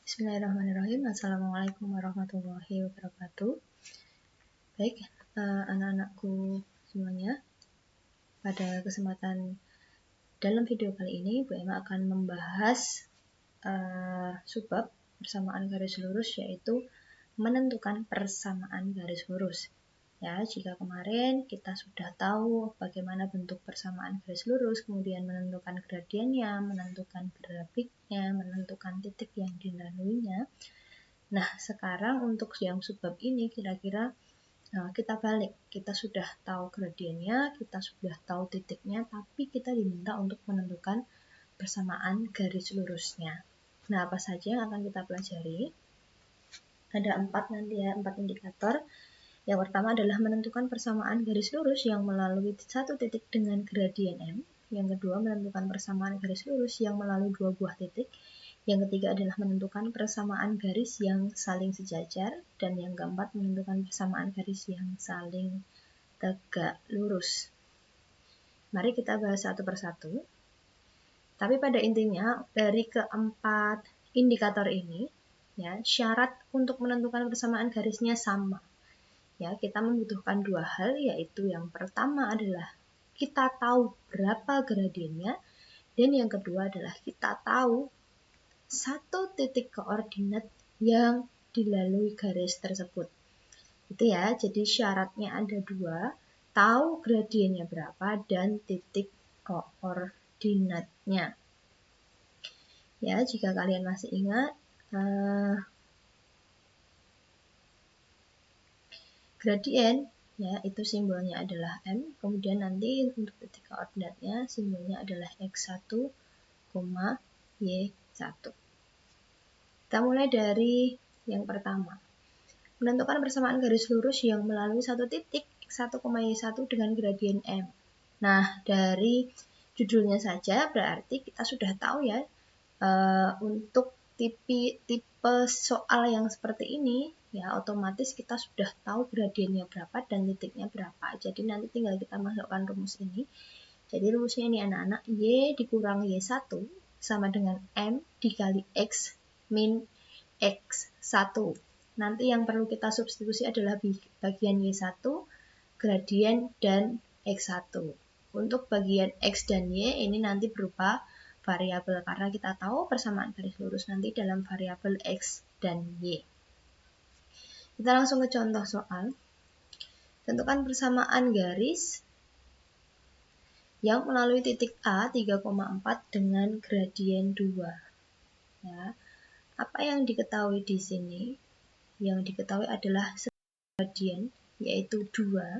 Bismillahirrahmanirrahim. Assalamualaikum warahmatullahi wabarakatuh. Baik, anak-anakku semuanya, pada kesempatan dalam video kali ini Bu Emma akan membahas subbab persamaan garis lurus, yaitu menentukan persamaan garis lurus. Ya, jika kemarin kita sudah tahu bagaimana bentuk persamaan garis lurus, kemudian menentukan gradiennya, menentukan grafiknya, menentukan titik yang dilaluinya. Nah, sekarang untuk yang subbab ini kira-kira kita balik. Kita sudah tahu gradiennya, kita sudah tahu titiknya, tapi kita diminta untuk menentukan persamaan garis lurusnya. Nah, apa saja yang akan kita pelajari? Ada 4 indikator. Yang pertama adalah menentukan persamaan garis lurus yang melalui satu titik dengan gradien M. Yang kedua, menentukan persamaan garis lurus yang melalui 2 buah titik. Yang ketiga adalah menentukan persamaan garis yang saling sejajar. Dan yang keempat, menentukan persamaan garis yang saling tegak lurus. Mari kita bahas satu persatu. Tapi pada intinya, dari keempat indikator ini, ya, syarat untuk menentukan persamaan garisnya sama. Ya, kita membutuhkan 2 hal, yaitu yang pertama adalah kita tahu berapa gradiennya, dan yang kedua adalah kita tahu satu titik koordinat yang dilalui garis tersebut. Itu ya, jadi syaratnya ada 2, tahu gradiennya berapa dan titik koordinatnya. Ya, jika kalian masih ingat, gradien ya itu simbolnya adalah M, kemudian nanti untuk titik koordinatnya simbolnya adalah X1, Y1. Kita mulai dari yang pertama. Menentukan persamaan garis lurus yang melalui satu titik X1, Y1 dengan gradien M. Nah, dari judulnya saja berarti kita sudah tahu ya, untuk tipe soal yang seperti ini ya otomatis kita sudah tahu gradiennya berapa dan titiknya berapa. Jadi nanti tinggal kita masukkan rumus ini. Jadi rumusnya ini anak-anak, Y dikurang Y1 sama dengan M dikali X min X1. Nanti yang perlu kita substitusi adalah bagian Y1, gradien, dan X1. Untuk bagian X dan Y ini nanti berupa variabel, karena kita tahu persamaan garis lurus nanti dalam variabel X dan Y. Kita langsung ke contoh soal. Tentukan persamaan garis yang melalui titik A 3,4 dengan gradien 2. Ya. Apa yang diketahui di sini? Yang diketahui adalah gradien, yaitu 2,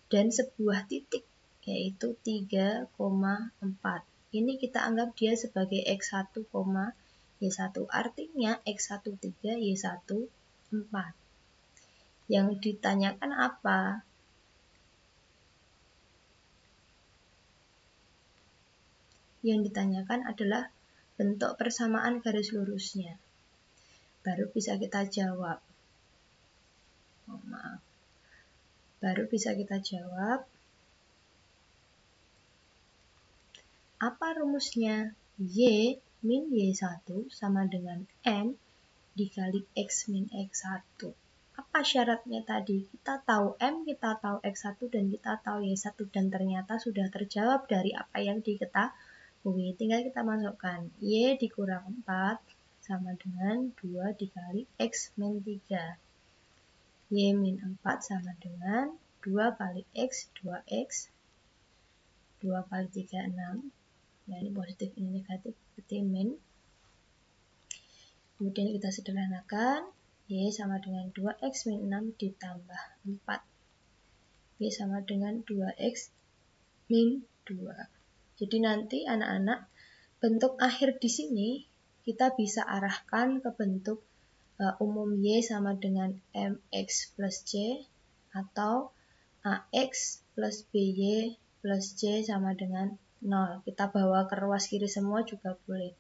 dan sebuah titik, yaitu 3,4. Ini kita anggap dia sebagai X1, Y1. Artinya X1 3, Y1 4. Yang ditanyakan apa? Yang ditanyakan adalah bentuk persamaan garis lurusnya. Baru bisa kita jawab. Baru bisa kita jawab. Apa rumusnya? Y min Y1 sama dengan M dikali X min X1. Apa syaratnya tadi? Kita tahu M, kita tahu X1, dan kita tahu Y1, dan ternyata sudah terjawab dari apa yang diketahui. Tinggal kita masukkan Y dikurang 4 sama dengan 2 dikali X min 3. Y min 4 sama dengan 2 kali X, 2X, 2 kali 3, 6. Ya, ini positif, ini negatif, berarti min. Kemudian kita sederhanakan, Y sama dengan 2X min 6 ditambah 4. Y sama dengan 2X min 2. Jadi nanti anak-anak, bentuk akhir di sini kita bisa arahkan ke bentuk umum Y sama dengan MX plus C, atau AX plus BY plus C sama dengan 0. Kita bawa ke ruas kiri semua juga boleh.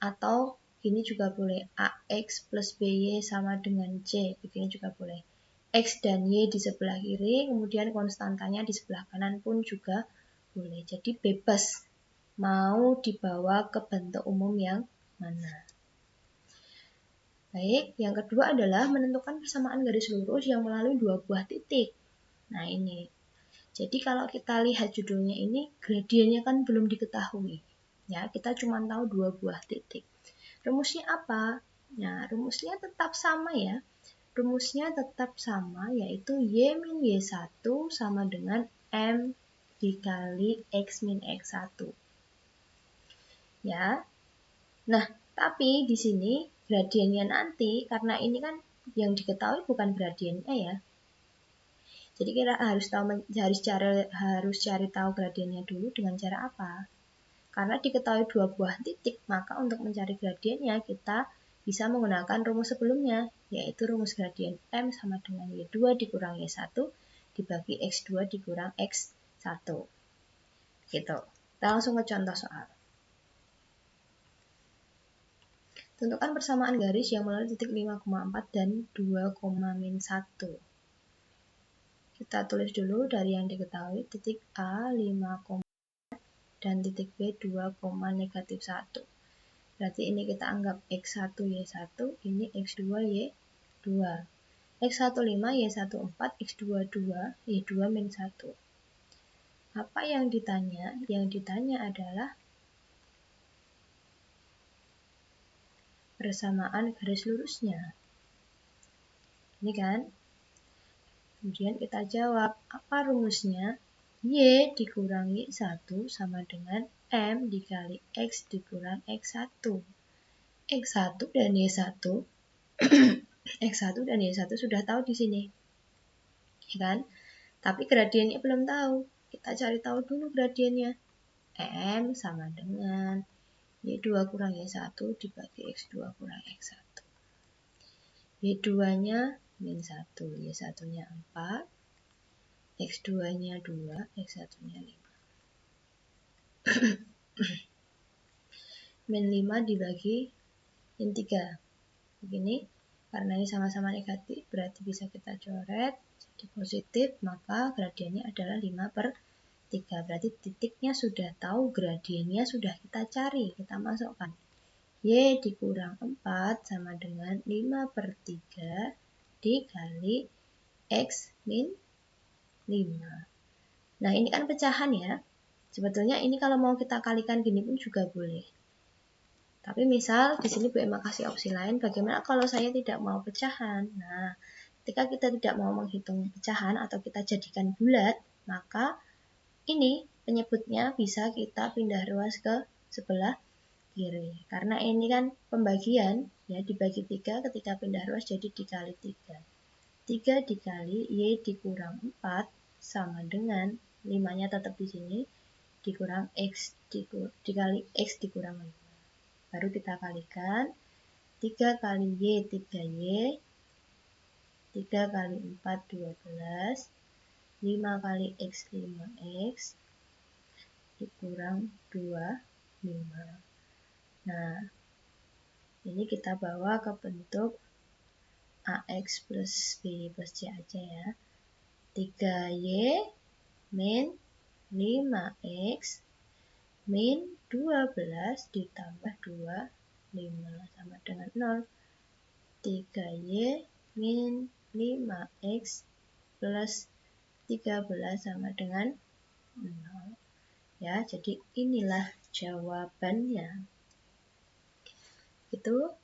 Atau ini juga boleh, AX plus BY sama dengan C, begini juga boleh. X dan Y di sebelah kiri, kemudian konstantanya di sebelah kanan pun juga boleh. Jadi bebas mau dibawa ke bentuk umum yang mana. Baik, yang kedua adalah menentukan persamaan garis lurus yang melalui dua buah titik. Nah ini, jadi kalau kita lihat judulnya ini, gradiennya kan belum diketahui. Ya, kita cuma tahu dua buah titik. Rumusnya apa? Nah, rumusnya tetap sama ya. Rumusnya tetap sama, yaitu Y min Y1 sama dengan M dikali X min X1. Ya. Nah, tapi di sini gradiennya nanti, karena ini kan yang diketahui bukan gradiennya ya. Jadi kita harus cari tahu gradiennya dulu dengan cara apa? Karena diketahui dua buah titik, maka untuk mencari gradiennya kita bisa menggunakan rumus sebelumnya, yaitu rumus gradien M sama dengan Y2 dikurang Y1 dibagi X2 dikurang X1. Gitu. Kita langsung ke contoh soal. Tentukan persamaan garis yang melalui titik 5,4 dan 2,-1. Kita tulis dulu dari yang diketahui, titik A 5, dan titik B 2,-1. Berarti ini kita anggap X1 Y1, ini X2 Y2. X1 5, Y1 4, X2 2, Y2 min 1. Apa yang ditanya? Yang ditanya adalah persamaan garis lurusnya. Ini kan? Kemudian kita jawab, apa rumusnya? Y dikurang Y1 sama dengan M dikali X dikurang X1. X1 dan Y1 X1 dan Y1 sudah tahu di sini. Ya kan? Tapi gradiennya belum tahu. Kita cari tahu dulu gradiennya. M sama dengan Y2 kurang Y1 dibagi X2 kurang X1. Y2-nya min 1, Y1-nya 4, X2-nya 2, X1-nya 5. Min 5 dibagi min 3. Begini, karena ini sama-sama negatif, berarti bisa kita coret jadi positif, maka gradiennya adalah 5/3. Berarti titiknya sudah tahu, gradiennya sudah kita cari, kita masukkan. Y dikurang 4 sama dengan 5/3 dikali X min 5. Nah, ini kan pecahan ya. Sebetulnya ini kalau mau kita kalikan gini pun juga boleh. Tapi misal di sini Bu Emma kasih opsi lain, bagaimana kalau saya tidak mau pecahan? Nah, ketika kita tidak mau menghitung pecahan atau kita jadikan bulat, maka ini penyebutnya bisa kita pindah ruas ke sebelah kiri. Karena ini kan pembagian, ya dibagi 3, ketika pindah ruas jadi dikali 3. 3 dikali Y dikurang 4 sama dengan 5-nya tetap di sini, dikurang X dikali X dikurang 5. Baru kita kalikan, 3 kali Y 3Y, 3 kali 4 12, 5 kali X 5X, dikurang 2 5. Nah, ini kita bawa ke bentuk AX plus B plus C aja ya. 3Y min 5X min 12 ditambah 2, 5 sama dengan 0. 3Y min 5X plus 13 sama dengan 0. Ya, jadi inilah jawabannya. Itu.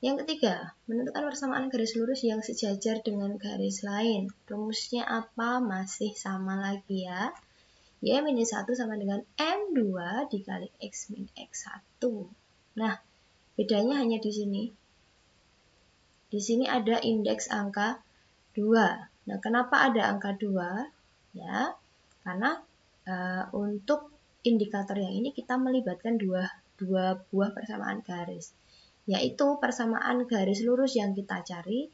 Yang ketiga, menentukan persamaan garis lurus yang sejajar dengan garis lain. Rumusnya apa? Masih sama lagi ya. Y min 1 sama dengan M2 dikali X min X1. Nah, bedanya hanya di sini. Di sini ada indeks angka 2. Nah, kenapa ada angka 2? Ya, karena untuk indikator yang ini kita melibatkan dua buah persamaan garis, yaitu persamaan garis lurus yang kita cari,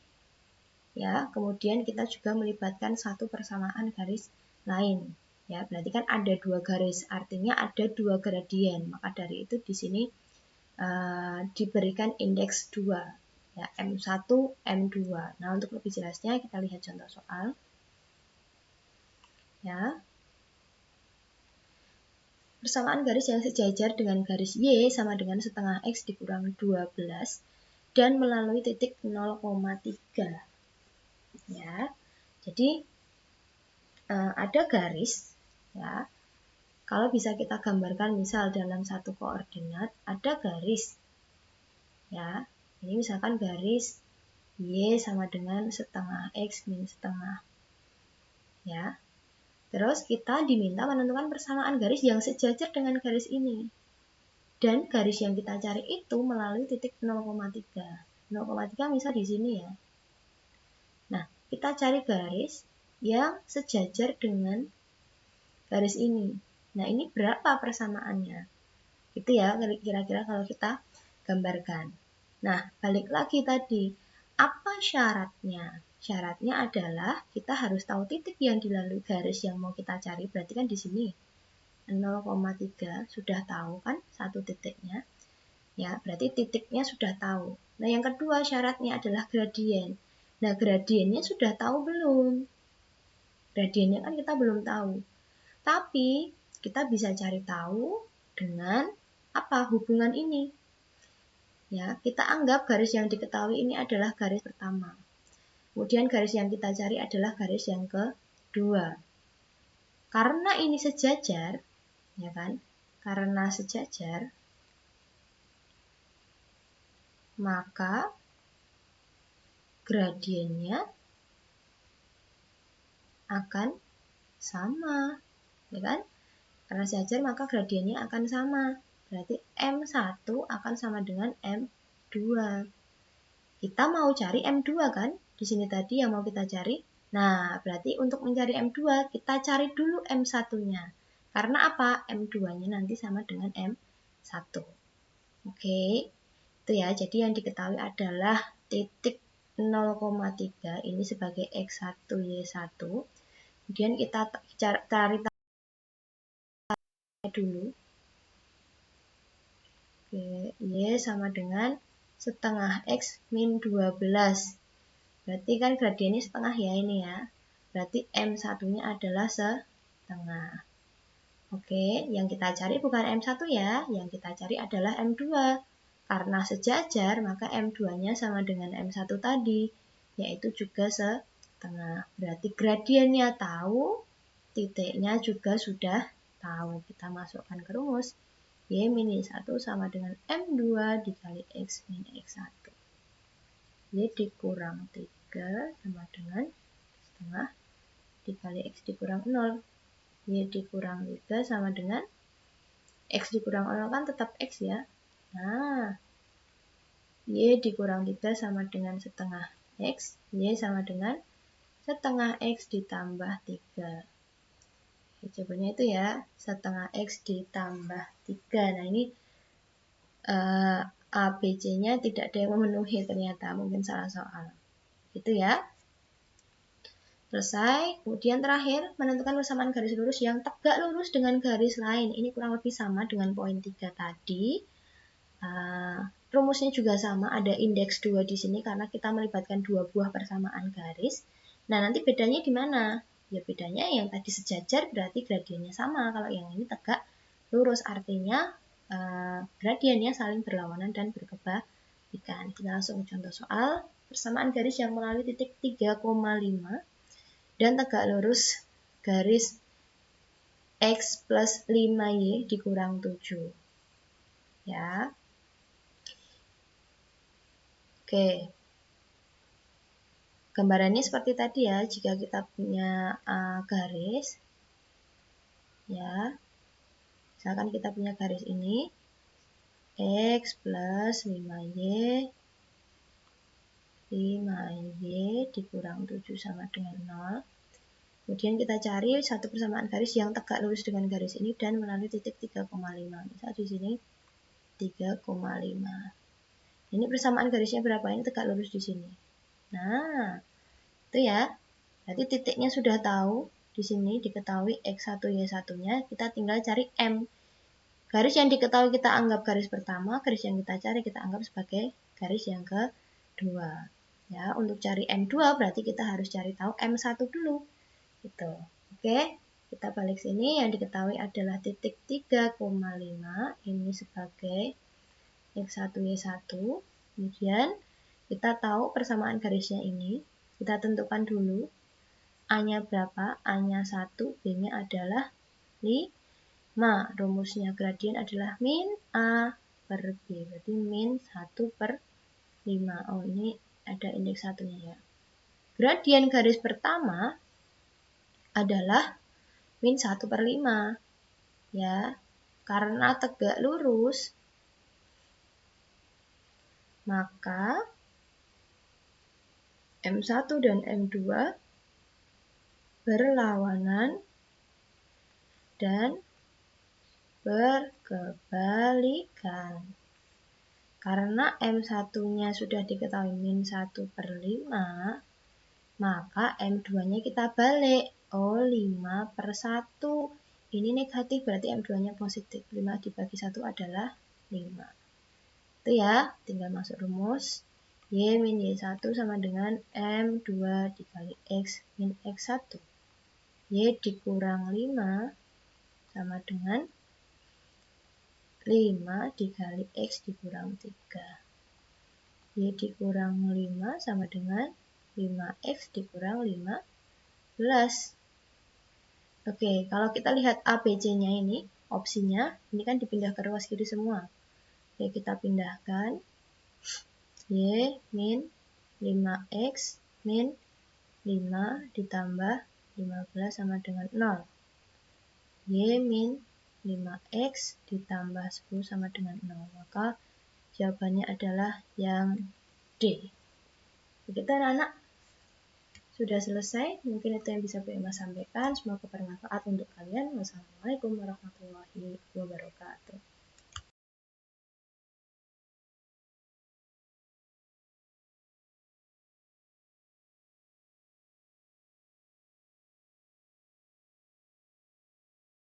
ya. Kemudian kita juga melibatkan satu persamaan garis lain, ya. Berarti kan ada 2 garis, artinya ada 2 gradien. Maka dari itu di sini diberikan indeks 2, ya, M1, M2. Nah, untuk lebih jelasnya kita lihat contoh soal, ya. persamaan garis yang sejajar dengan garis Y sama dengan setengah X dikurang 12 dan melalui titik 0,3. Ya, jadi ada garis, ya. Kalau bisa kita gambarkan misal dalam satu koordinat ada garis, ya. Ini misalkan garis Y sama dengan setengah X min setengah, ya. Terus kita diminta menentukan persamaan garis yang sejajar dengan garis ini. Dan garis yang kita cari itu melalui titik 0,3. 0,3 misal di sini ya. Nah, kita cari garis yang sejajar dengan garis ini. Nah, ini berapa persamaannya? Gitu ya, kira-kira kalau kita gambarkan. Nah, balik lagi tadi. Apa syaratnya? Syaratnya adalah kita harus tahu titik yang dilalui garis yang mau kita cari. Berarti kan di sini 0,3 sudah tahu kan satu titiknya. Ya, berarti titiknya sudah tahu. Nah, yang kedua syaratnya adalah gradien. Nah, gradiennya sudah tahu belum? Gradiennya kan kita belum tahu. Tapi kita bisa cari tahu dengan apa hubungan ini. Ya, kita anggap garis yang diketahui ini adalah garis pertama. Kemudian garis yang kita cari adalah garis yang kedua. Karena ini sejajar, ya kan? Karena sejajar, maka gradiennya akan sama, ya kan? Karena sejajar maka gradiennya akan sama. Berarti M1 akan sama dengan M2. Kita mau cari M2 kan? Di sini tadi yang mau kita cari. Nah, berarti untuk mencari M2 kita cari dulu M1-nya. Karena apa? M2-nya nanti sama dengan M1. Oke. Itu ya. Jadi yang diketahui adalah titik 0,3 ini sebagai X1 Y1. Kemudian kita cari dulu. Oke, Y sama dengan setengah X min 12. Berarti kan gradiennya setengah ya ini ya. Berarti M1-nya adalah setengah. Oke, yang kita cari bukan M1 ya. Yang kita cari adalah M2. Karena sejajar, maka M2-nya sama dengan M1 tadi. Yaitu juga setengah. Berarti gradiennya tahu, titiknya juga sudah tahu. Kita masukkan ke rumus. Y min Y1 sama dengan M2 dikali X min X1. Y dikurang 3 sama dengan setengah dikali X dikurang 0. Y dikurang 3 sama dengan X dikurang 0 kan tetap X ya. Nah, Y dikurang 3 sama dengan setengah X. Y sama dengan setengah X ditambah 3. Jawabannya itu ya, setengah X ditambah 3. Nah, ini A, B, C-nya tidak ada yang memenuhi ternyata, mungkin salah soal. Gitu ya. Selesai. Kemudian terakhir, menentukan persamaan garis lurus yang tegak lurus dengan garis lain. Ini kurang lebih sama dengan poin 3 tadi. Rumusnya juga sama, ada indeks 2 di sini karena kita melibatkan dua buah persamaan garis. Nah, nanti bedanya gimana? Ya bedanya yang tadi sejajar berarti gradiennya sama. Kalau yang ini tegak lurus artinya gradiennya saling berlawanan dan berkebalikan. Kita langsung contoh soal. Persamaan garis yang melalui titik 3,5 dan tegak lurus garis X plus 5Y dikurang 7. Ya. Oke. Gambarannya seperti tadi ya, jika kita punya garis, ya, misalkan kita punya garis ini, X plus 5Y dikurang 7 sama dengan 0. Kemudian kita cari satu persamaan garis yang tegak lurus dengan garis ini dan melalui titik 3,5. Misal di sini 3,5. Ini persamaan garisnya berapa? Ini tegak lurus di sini. Nah, itu ya. Berarti titiknya sudah tahu. Di sini diketahui X1 Y1-nya. Kita tinggal cari M. Garis yang diketahui kita anggap garis pertama, garis yang kita cari kita anggap sebagai garis yang kedua. Ya, untuk cari M2 berarti kita harus cari tahu M1 dulu. Gitu. Oke. Kita balik sini, yang diketahui adalah titik 3,5 ini sebagai X1 Y1. Kemudian kita tahu persamaan garisnya ini, kita tentukan dulu A-nya berapa, A-nya 1, B-nya adalah 5. Rumusnya gradien adalah min A per B, berarti min 1 per 5. Oh, ini ada indeks 1-nya ya. Gradien garis pertama adalah min 1 per 5. Ya, karena tegak lurus, maka M1 dan M2 berlawanan dan berkebalikan. Karena M1-nya sudah diketahui min 1 per 5, maka M2-nya kita balik. Oh, 5 per 1. Ini negatif, berarti M2-nya positif. 5 dibagi 1 adalah 5. Itu ya, tinggal masuk rumus. Y min Y1 sama dengan M2 dikali X min X1. Y dikurang 5 sama dengan 5 dikali X dikurang 3. Y dikurang 5 sama dengan 5X dikurang 15. Oke, kalau kita lihat A, B, C-nya ini, opsinya, ini kan dipindah ke ruas kiri semua. Oke, kita pindahkan. Y min 5X min 5 ditambah 15 sama dengan 0. Y min 5X ditambah 10 sama dengan 0. Maka jawabannya adalah yang D. Begitu anak-anak. Sudah selesai, mungkin itu yang bisa Bu Emma sampaikan. Semoga bermanfaat untuk kalian. Wassalamualaikum warahmatullahi wabarakatuh.